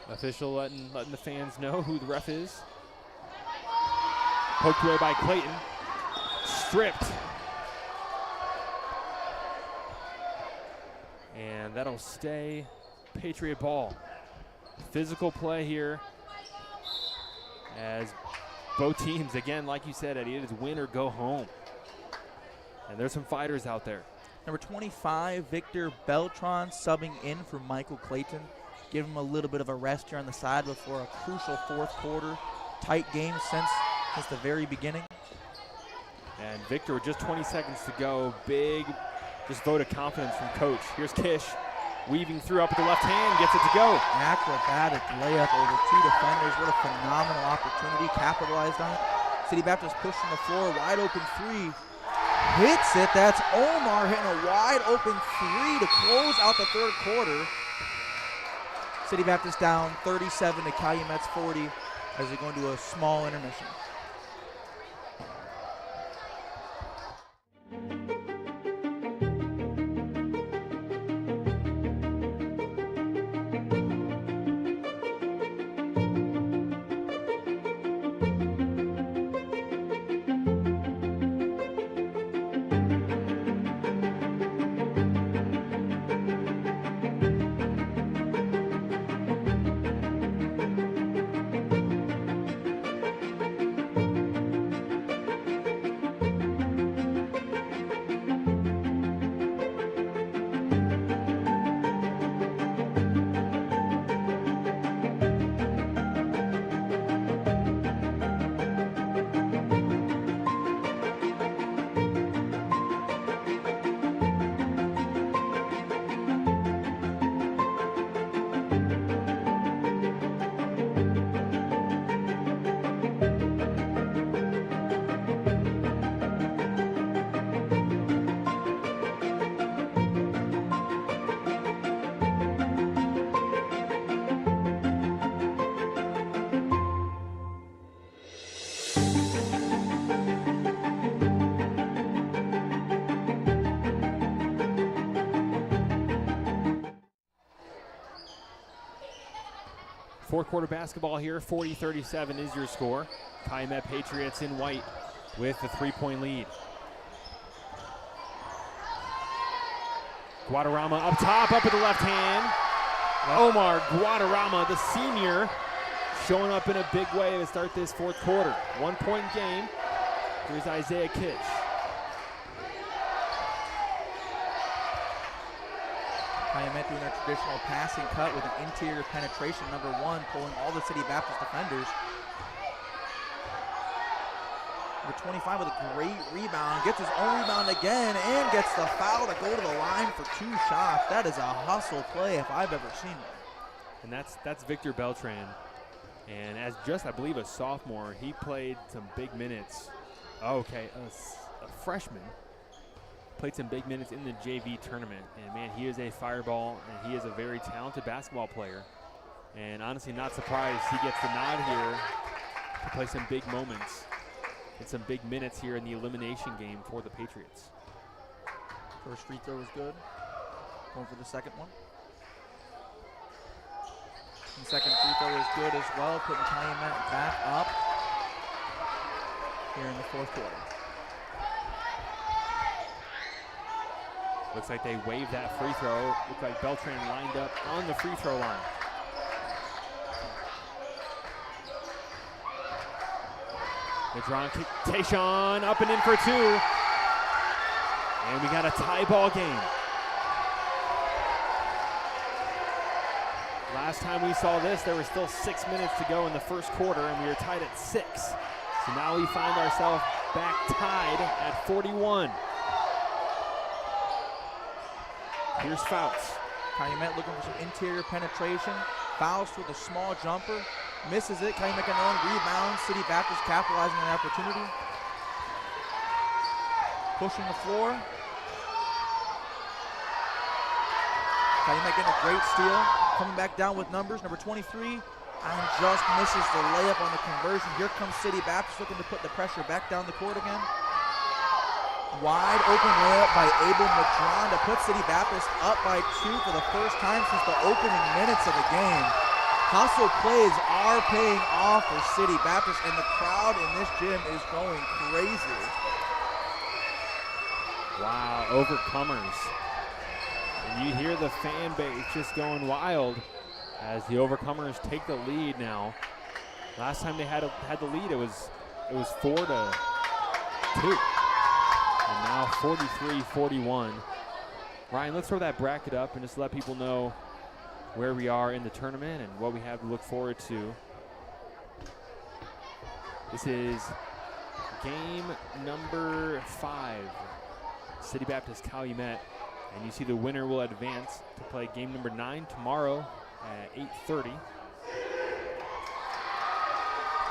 S3: Official letting the fans know who the ref is. Poked away by Clayton. Stripped. And that'll stay Patriot ball. Physical play here as both teams, again, like you said, Eddie, it is win or go home. And there's some fighters out there.
S4: Number 25, Victor Beltran subbing in for Michael Clayton. Give him a little bit of a rest here on the side before a crucial fourth quarter. Tight game since the very beginning.
S3: And Victor with just 20 seconds to go. Big just vote of confidence from coach. Here's Kish weaving through up with the left hand, gets it to go.
S4: Acrobatic layup over two defenders. What a phenomenal opportunity. Capitalized on it. City Baptist pushing the floor, wide open three. Hits it. That's Omar hitting a wide open three to close out the third quarter. City Baptist down 37 to Calumet's 40 as they go into a small intermission.
S3: Fourth quarter basketball here, 40-37 is your score. Calumet Patriots in white with the 3-point lead. Guadarrama up top, up with the left hand. Omar Guadarrama, the senior, showing up in a big way to start this fourth quarter. 1 point game. Here's Isaiah Kitch.
S4: Calumet doing their traditional passing cut with an interior penetration, number 1, pulling all the City Baptist defenders. Number 25 with a great rebound, gets his own rebound again, and gets the foul to go to the line for 2 shots. That is a hustle play if I've ever seen one.
S3: And that's Victor Beltran. And as just, I believe, a sophomore, he played some big minutes. Okay, a freshman. Played some big minutes in the JV tournament. And, man, he is a fireball, and he is a very talented basketball player. And honestly, not surprised he gets the nod here to play some big moments and some big minutes here in the elimination game for the Patriots.
S4: First free throw was good. Going for the second one. And second free throw is good as well, putting Calumet back up here in the fourth quarter.
S3: Looks like they waived that free throw. Looks like Beltran lined up on the free throw line. Madron kick, Tayshawn up and in for 2. And we got a tie ball game. Last time we saw this, there were still 6 minutes to go in the first quarter, and we were tied at 6. So now we find ourselves back tied at 41. Here's Fouts.
S4: Calumet looking for some interior penetration. Fouts with a small jumper. Misses it. Calumet getting on rebound. City Baptist capitalizing on the opportunity. Pushing the floor. Calumet getting a great steal. Coming back down with numbers. Number 23. And just misses the layup on the conversion. Here comes City Baptist looking to put the pressure back down the court again. Wide open layup by Abel Madron to put City Baptist up by 2 for the first time since the opening minutes of the game. Hustle plays are paying off for City Baptist, and the crowd in this gym is going crazy.
S3: Wow, Overcomers. And you hear the fan base just going wild as the Overcomers take the lead now. Last time they had the lead, it was 4-2. And now 43-41. Ryan, let's throw that bracket up and just let people know where we are in the tournament and what we have to look forward to. This is game number 5, City Baptist Calumet. And you see the winner will advance to play game number 9 tomorrow at 8:30.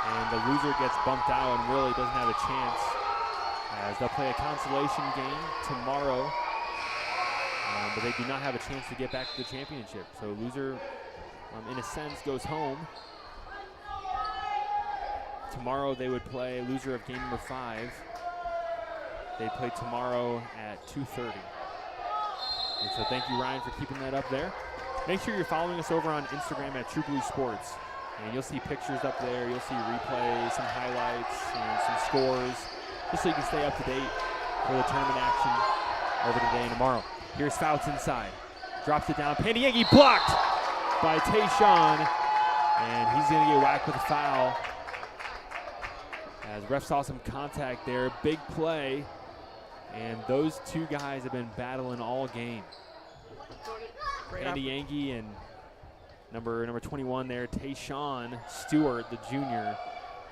S3: And the loser gets bumped out and really doesn't have a chance, as they'll play a consolation game tomorrow, but they do not have a chance to get back to the championship. So loser, in a sense, goes home. Tomorrow they would play loser of game number 5. They play tomorrow at 2:30. And so thank you, Ryan, for keeping that up there. Make sure you're following us over on Instagram at True Blue Sports. And you'll see pictures up there. You'll see replays, some highlights, and some scores, just so you can stay up to date for the tournament action over today and tomorrow. Here's Fouts inside. Drops it down. Pandiangi blocked by Tayshawn. And he's going to get whacked with a foul. As ref saw some contact there. Big play. And those two guys have been battling all game. Pandiangi and number 21 there, Tayshawn Stewart, the junior.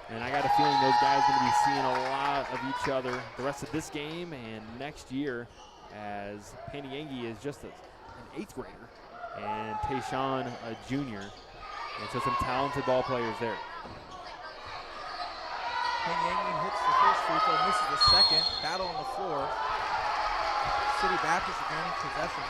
S3: And I got a feeling those guys are going to be seeing a lot of each other the rest of this game and next year, as Pandiangi is just an 8th grader and Tayshawn a junior. And so some talented ball players there.
S4: Pandiangi hits the first free throw, misses the second. Battle on the floor. City Baptist gaining possession.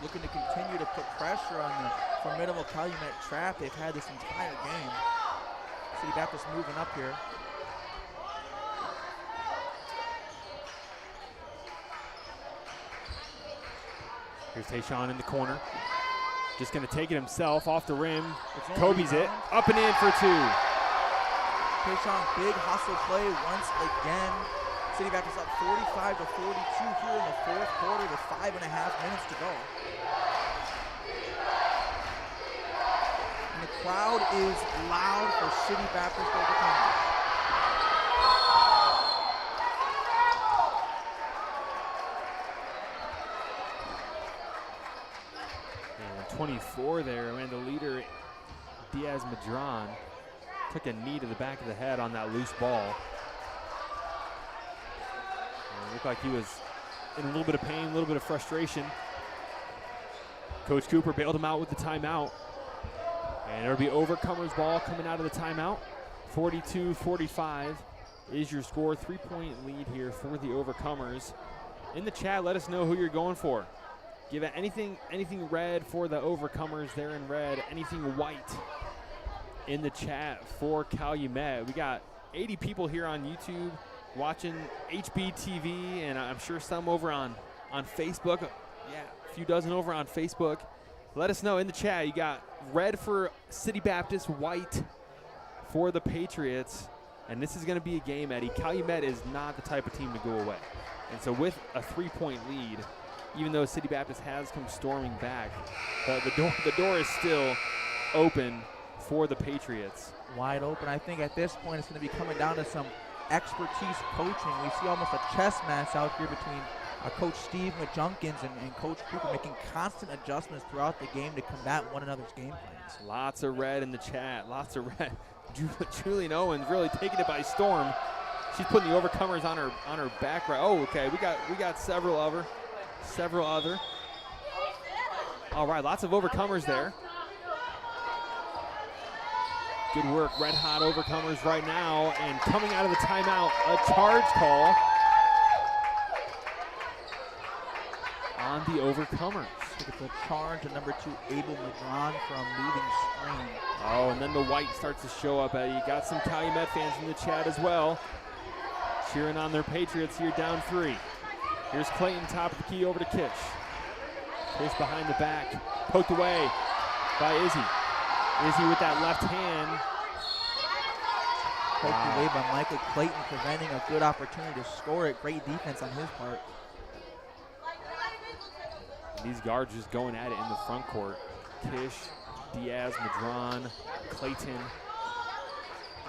S4: Looking to continue to put pressure on the formidable Calumet trap they've had this entire game. City Baptist moving up here.
S3: Here's Tayshawn in the corner. Just going to take it himself off the rim. Kobe's it. Up and in for 2.
S4: Tayshawn, big hustle play once again. City Baptist up 45 to 42 here in the fourth quarter with 5.5 minutes to go. And the crowd is loud for City Baptist overcoming.
S3: And 24 there, and the leader, Diaz Madron, took a knee to the back of the head on that loose ball. And it looked like he was in a little bit of pain, a little bit of frustration. Coach Cooper bailed him out with the timeout. And it'll be Overcomers ball coming out of the timeout. 42-45 is your score. 3-point lead here for the Overcomers. In the chat, let us know who you're going for. Give it anything red for the Overcomers. They're in red. Anything white in the chat for Calumet. We got 80 people here on YouTube watching HBTV, and I'm sure some over on Facebook. Yeah, a few dozen over on Facebook. Let us know in the chat. You got red for City Baptist, white for the Patriots. And this is going to be a game, Eddie. Calumet is not the type of team to go away. And so with a 3-point lead, even though City Baptist has come storming back, the door is still open for the Patriots.
S4: Wide open. I think at this point it's going to be coming down to some expertise coaching. We see almost a chess match out here between Coach Steve McJunkins and Coach Cooper, making constant adjustments throughout the game to combat one another's game plans.
S3: Lots of red in the chat. Lots of red. Julian Owens really taking it by storm. She's putting the Overcomers on her back right. Oh, okay. We got several other. All right, lots of Overcomers there. Good work, red hot Overcomers right now. And coming out of the timeout, a charge call on the Overcomers.
S4: Look at the charge of number 2, Abel Madron from moving screen.
S3: Oh, and then the white starts to show up. You got some Calumet fans in the chat as well, cheering on their Patriots here down 3. Here's Clayton, top of the key over to Kish. Kish behind the back, poked away by Izzy. Izzy with that left hand.
S4: Poked away by Michael Clayton, preventing a good opportunity to score it. Great defense on his part.
S3: These guards just going at it in the front court. Kish, Diaz, Madron, Clayton,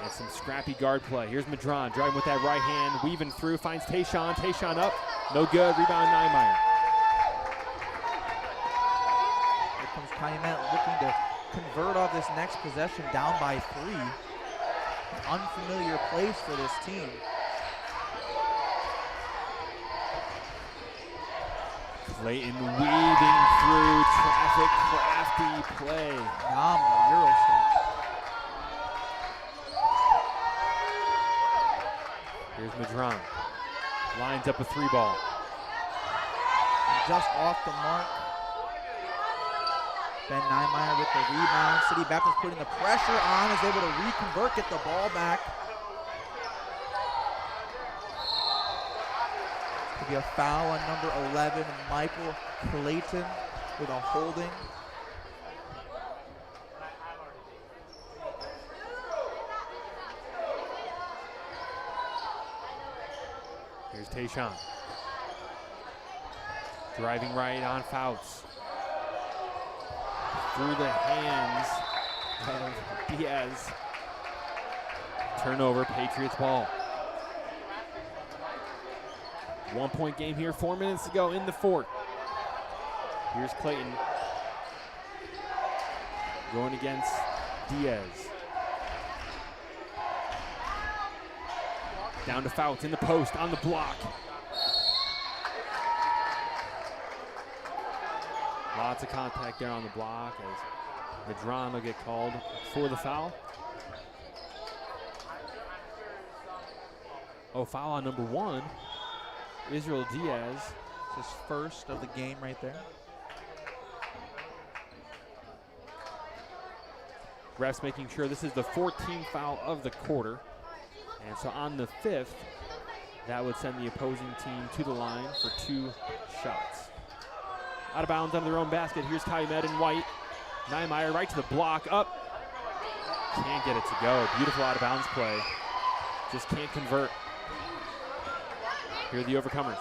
S3: and some scrappy guard play. Here's Madron driving with that right hand, weaving through, finds Tayshawn. Tayshawn up, no good. Rebound, Niemeyer.
S4: Here comes Calumet looking to convert off this next possession, down by 3. An unfamiliar place for this team.
S3: Clayton weaving through traffic, crafty play.
S4: Phenomenal Euro step.
S3: Here's Madron. Lines up a 3-ball.
S4: Just off the mark. Ben Niemeyer with the rebound. City Baptist putting the pressure on, is able to reconvert, get the ball back. Could be a foul on number 11, Michael Clayton, with a holding.
S3: Here's Tayshawn. Driving right on Fouts. Through the hands of Diaz. Turnover, Patriots ball. 1-point game here, 4 minutes to go in the fourth. Here's Clayton going against Diaz. Down to Fouts in the post, on the block. Lots of contact there on the block as Madron will get called for the foul. Oh, foul on number 1. Israel Diaz.
S4: His first of the game right there.
S3: Refs making sure this is the 14th foul of the quarter. And so on the 5th, that would send the opposing team to the line for 2 shots. Out of bounds under their own basket. Here's Calumet in white. Niemeyer right to the block, up. Can't get it to go. Beautiful out of bounds play. Just can't convert. Here are the Overcomers.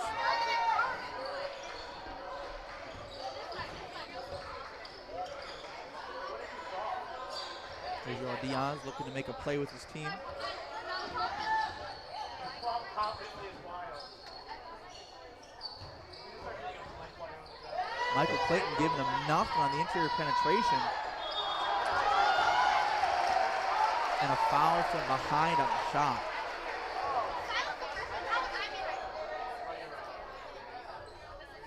S4: Israel Diaz looking to make a play with his team. Michael Clayton giving him nothing on the interior penetration. And a foul from behind on the shot.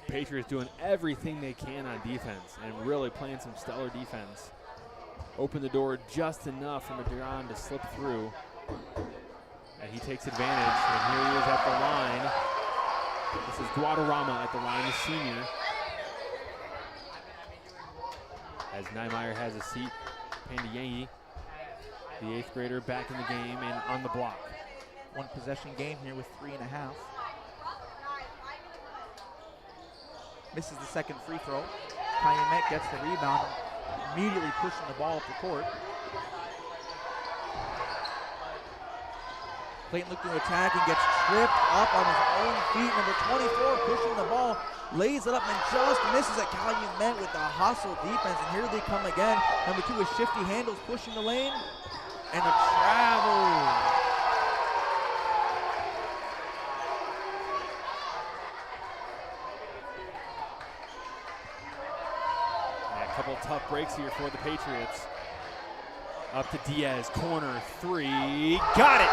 S3: Patriots doing everything they can on defense and really playing some stellar defense. Open the door just enough for Madron to slip through. And he takes advantage, and here he is at the line. This is Guadarrama at the line, the senior. As Niemeyer has a seat, Pandiangi, the 8th grader, back in the game and on the block.
S4: One possession game here with 3.5. Misses the second free throw. Calumet gets the rebound, immediately pushing the ball up the court. Clayton looking to attack and gets tripped up on his own feet. Number 24 pushing the ball, lays it up and just misses at Calumet with the hustle defense. And here they come again. Number 2 with shifty handles, pushing the lane. And a travel.
S3: A couple tough breaks here for the Patriots. Up to Diaz, corner 3, got it!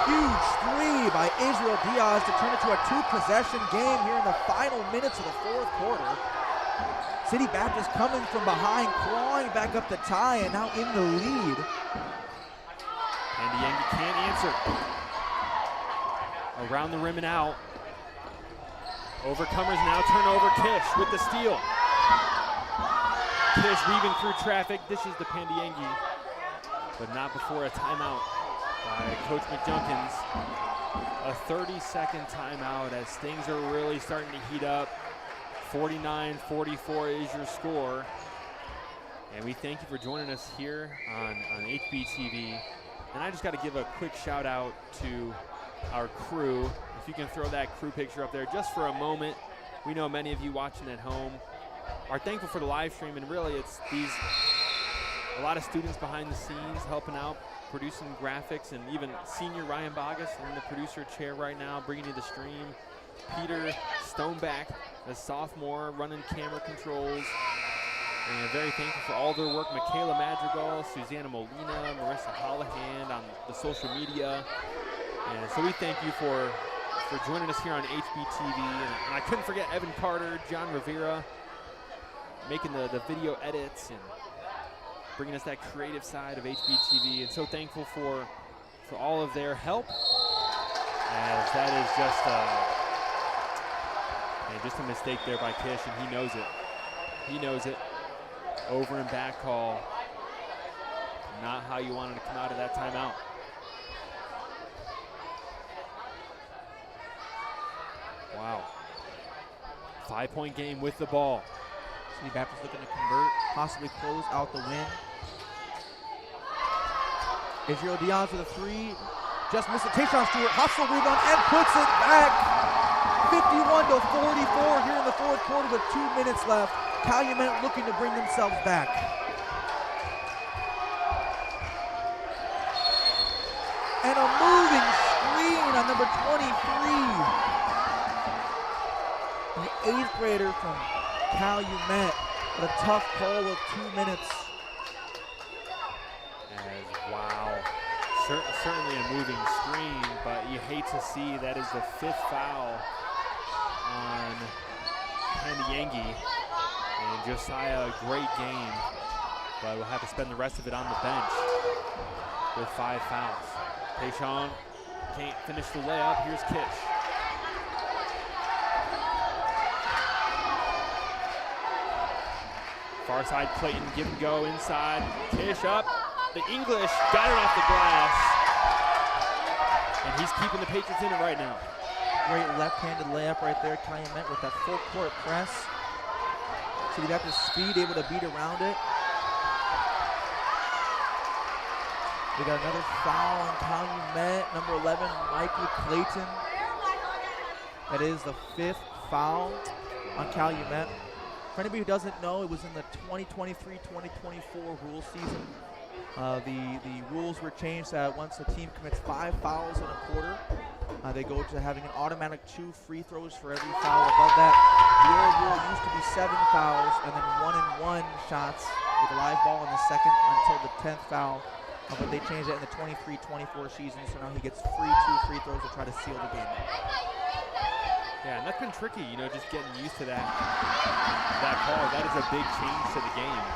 S4: Huge 3 by Israel Diaz to turn it to a 2-possession game here in the final minutes of the 4th quarter. City Baptist coming from behind, clawing back up the tie, and now in the lead.
S3: And Yangi can't answer. Around the rim and out. Overcomers now turn over Kish with the steal. Kish weaving through traffic, dishes to Pandiangi, but not before a timeout by Coach McJunkins. A 30-second timeout as things are really starting to heat up. 49-44 is your score. And we thank you for joining us here on HBTV. And I just got to give a quick shout out to our crew. If you can throw that crew picture up there just for a moment. We know many of you watching at home are thankful for the live stream, and really it's a lot of students behind the scenes helping out, producing graphics, and even senior Ryan Bogus in the producer chair right now, bringing you the stream. Peter Stoneback, a sophomore, running camera controls. And very thankful for all their work. Michaela Madrigal, Susanna Molina, Marissa Hollahan on the social media. And so we thank you for joining us here on HBTV. And I couldn't forget Evan Carter, John Rivera, making the video edits and bringing us that creative side of HBTV. And so thankful for all of their help, as that is just a mistake there by Kish, and he knows it. He knows it. Over and back call. Not how you wanted to come out of that timeout. Wow. 5-point game with the ball.
S4: City Baptist looking to convert, possibly close out the win. Israel Diaz with a 3. Just missed it. Tayshawn Stewart, hustle rebound, and puts it back. 51-44 here in the 4th quarter with 2 minutes left. Calumet looking to bring themselves back. And a moving screen on number 23. The 8th grader from Calumet, but a tough call with 2 minutes.
S3: Wow, certainly a moving screen, but you hate to see that is the 5th foul on Pandiangi. And Josiah, a great game, but will have to spend the rest of it on the bench with 5 fouls. Tayshawn can't finish the layup. Here's Kish. Far side, Clayton, give and go inside. Kish up. The English got it off the glass. And he's keeping the Patriots in it right now.
S4: Great left-handed layup right there. Calumet with that full court press. So you have the speed, able to beat around it. We got another foul on Calumet. Number 11, Michael Clayton. That is the 5th foul on Calumet. For anybody who doesn't know, it was in the 2023-2024 rule season. The rules were changed that once a team commits 5 fouls in a quarter, they go to having an automatic 2 free throws for every foul above that. The old rule used to be 7 fouls and then 1-and-1 shots with a live ball in the second until the 10th foul. But they changed that in the 23-24 season, so now he gets 2 free throws to try to seal the game.
S3: Yeah, and that's been tricky, you know, just getting used to that call. That is a big change to the game.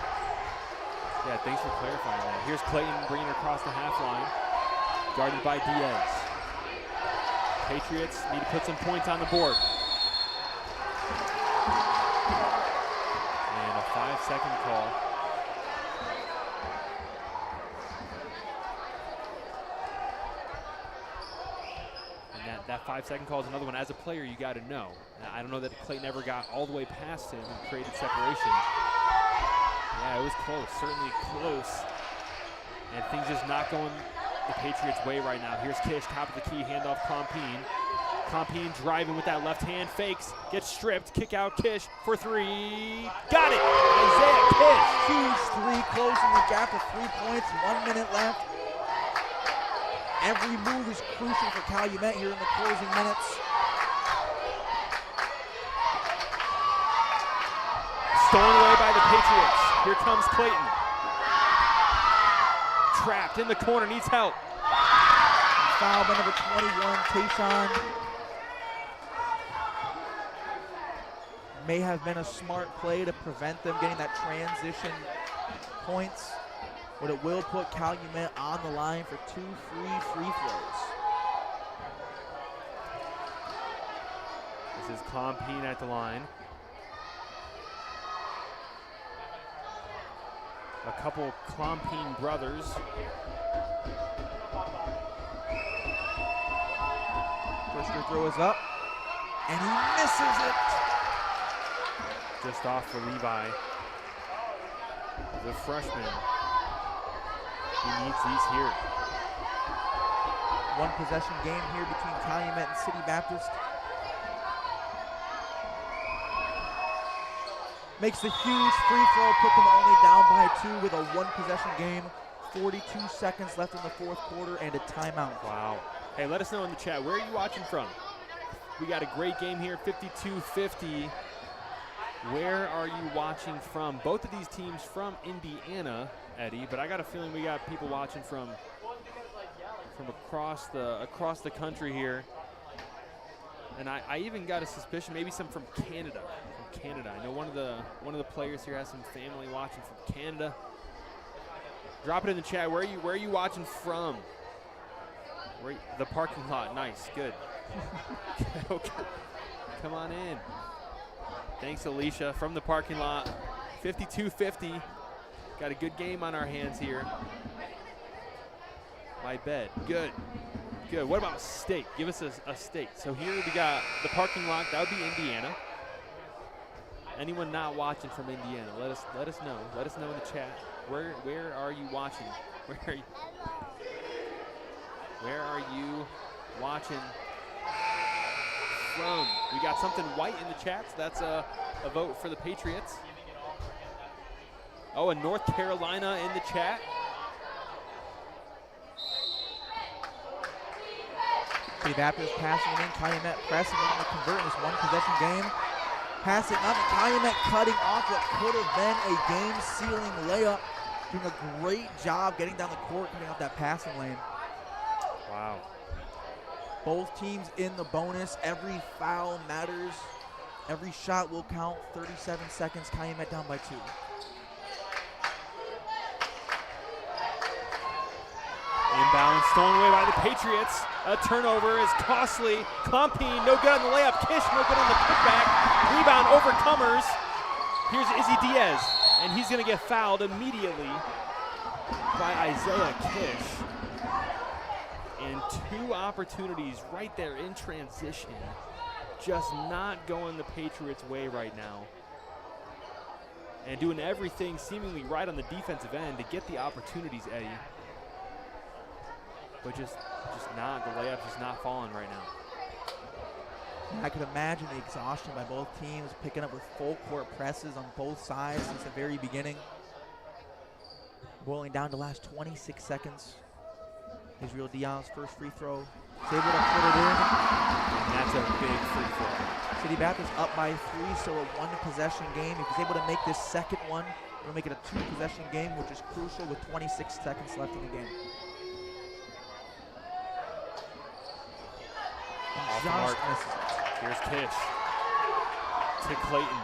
S3: Yeah, thanks for clarifying that. Here's Clayton bringing it across the half line, guarded by Diaz. Patriots need to put some points on the board. And a 5-second call. That 5-second call is another one. As a player, you got to know. I don't know that Clayton ever got all the way past him and created separation. Yeah, it was close, certainly close. And things just not going the Patriots' way right now. Here's Kish, top of the key, handoff Compine. Compine driving with that left hand, fakes, gets stripped, kick out Kish for 3. Got it! Isaiah Kish.
S4: Huge 3, closing the gap to 3 points, 1 minute left. Every move is crucial for Calumet here in the closing minutes.
S3: Stolen away by the Patriots. Here comes Clayton. Trapped in the corner, needs help.
S4: Foul by number 21, Tayshawn. May have been a smart play to prevent them getting that transition points, but it will put Calumet on the line for 2 free throws.
S3: This is Compine at the line. A couple Compine brothers.
S4: First free throw is up, and he misses it.
S3: Just off for Levi, the freshman. He needs these here.
S4: 1 possession game here between Calumet and City Baptist. Makes the huge free throw, put them only down by 2 with a 1 possession game. 42 seconds left in the 4th quarter and a timeout.
S3: Wow. Hey, let us know in the chat, where are you watching from? We got a great game here, 52-50. Where are you watching from? Both of these teams from Indiana, Eddie, but I got a feeling we got people watching from across the country here. And I even got a suspicion, maybe some from Canada. I know one of the players here has some family watching from Canada. Drop it in the chat. Where are you watching from? The parking lot. Nice, good. Okay. Come on in. Thanks, Alicia, from the parking lot. 52-50. Got a good game on our hands here. My bed. Good. What about state? Give us a state. So here we got the parking lot. That would be Indiana. Anyone not watching from Indiana, let us know. Let us know in the chat. Where are you watching? Where are you watching from? We got something white in the chat, so that's a vote for the Patriots. Oh, and North Carolina in the chat.
S4: City Baptist passing it in, Calumet pressing it to convert in this 1 possession game. Passing up, Calumet cutting off what could have been a game-sealing layup. Doing a great job getting down the court, cutting off that passing lane.
S3: Wow.
S4: Both teams in the bonus. Every foul matters. Every shot will count. 37 seconds, Calumet down by 2.
S3: Inbound, stolen away by the Patriots. A turnover is costly. Compine, no good on the layup. Kish, no good on the putback. Rebound, overcomers. Here's Izzy Diaz, and he's going to get fouled immediately by Isaiah Kish. And 2 opportunities right there in transition. Just not going the Patriots' way right now. And doing everything seemingly right on the defensive end to get the opportunities, Eddie. But just not, the layup's just not falling right now.
S4: I could imagine the exhaustion by both teams, picking up with full court presses on both sides since the very beginning. Boiling down to last 26 seconds. Israel Diaz's first free throw. He's able to put it in.
S3: And that's a big free throw.
S4: City Baptist up by 3, so a 1-possession game. If he's able to make this second one, it'll make it a 2-possession game, which is crucial with 26 seconds left in the game.
S3: Off the
S4: Just
S3: mark.
S4: misses it.
S3: Here's Kish to Clayton.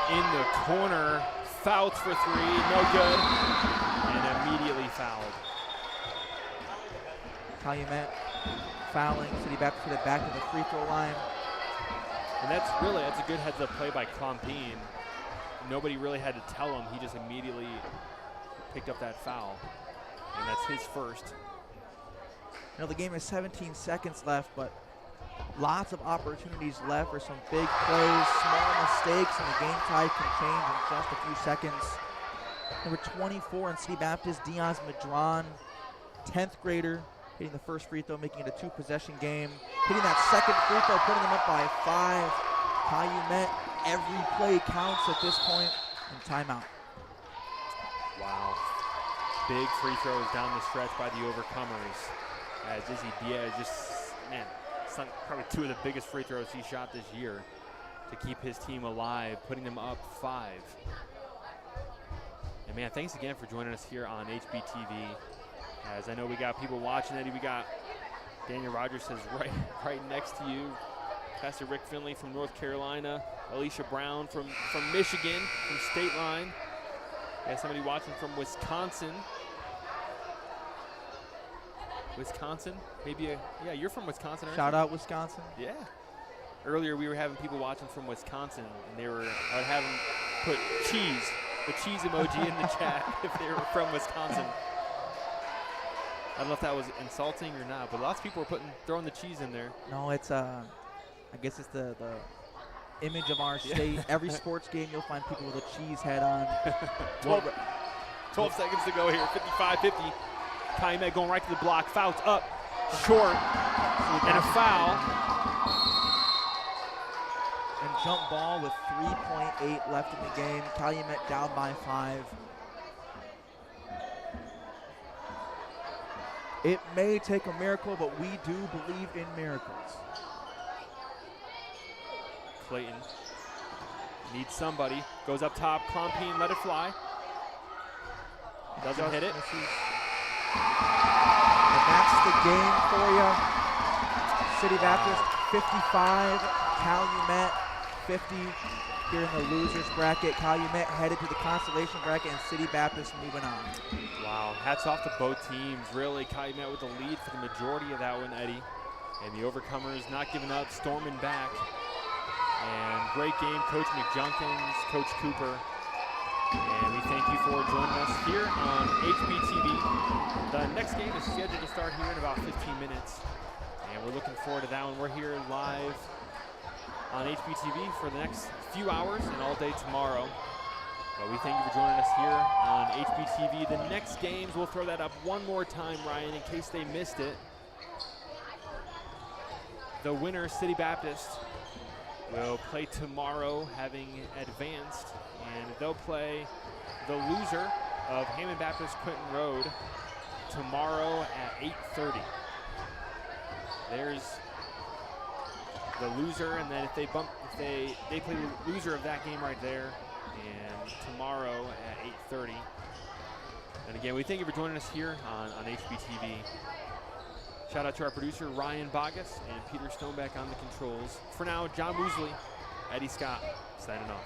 S3: In the corner, Fouts for 3, no good, and immediately fouled.
S4: Calumet fouling. City Baptist put it back to the free throw line.
S3: And that's a good heads-up play by Klompine. Nobody really had to tell him. He just immediately picked up that foul, and that's his first.
S4: You know, the game has 17 seconds left, but lots of opportunities left for some big plays, small mistakes, and the game tide can change in just a few seconds. Number 24 in City Baptist, Diaz Madron, 10th grader, hitting the first free throw, making it a 2-possession game. Hitting that second free throw, putting them up by 5. Calumet, every play counts at this point, and timeout.
S3: Wow. Big free throws down the stretch by the overcomers. As Izzy Diaz sunk probably 2 of the biggest free throws he shot this year to keep his team alive, putting them up 5. And man, thanks again for joining us here on HBTV. As I know we got people watching, Eddie, we got Daniel Rogers says right next to you. Pastor Rick Finley from North Carolina, Alicia Brown from Michigan, from State Line. We got somebody watching from Wisconsin. Maybe yeah, you're from Wisconsin, aren't you?
S4: Shout out Wisconsin.
S3: Yeah. Earlier we were having people watching from Wisconsin, and I would have them put the cheese emoji in the chat if they were from Wisconsin. I don't know if that was insulting or not, but lots of people were throwing the cheese in there.
S4: No, it's I guess it's the image of our state. Every sports game you'll find people with a cheese head on.
S3: 12 seconds to go here, 55-50. Calumet going right to the block, Fouts up, short, and a foul.
S4: And jump ball with 3.8 left in the game. Calumet down by 5. It may take a miracle, but we do believe in miracles.
S3: Clayton needs somebody, goes up top, Klompine, let it fly. Doesn't hit it.
S4: Misses. And that's the game for you. City Baptist 55, Calumet 50 here in the losers bracket. Calumet headed to the consolation bracket, and City Baptist moving on.
S3: Wow, hats off to both teams. Really, Calumet with the lead for the majority of that one, Eddie. And the overcomers not giving up, storming back. And great game, Coach McJunkins, Coach Cooper. And we thank you for joining us here on HBTV. The next game is scheduled to start here in about 15 minutes. And we're looking forward to that one. We're here live on HBTV for the next few hours and all day tomorrow. But we thank you for joining us here on HBTV. The next games, we'll throw that up one more time, Ryan, in case they missed it. The winner, City Baptist, will play tomorrow, having advanced, and they'll play the loser of Hammond Baptist Quinton Road tomorrow at 8:30. There's the loser, and then if they play the loser of that game right there, and tomorrow at 8:30. And again, we thank you for joining us here on HBTV. Shout out to our producer, Ryan Bogus, and Peter Stoneback on the controls. For now, John Woosley, Eddie Scott, signing off.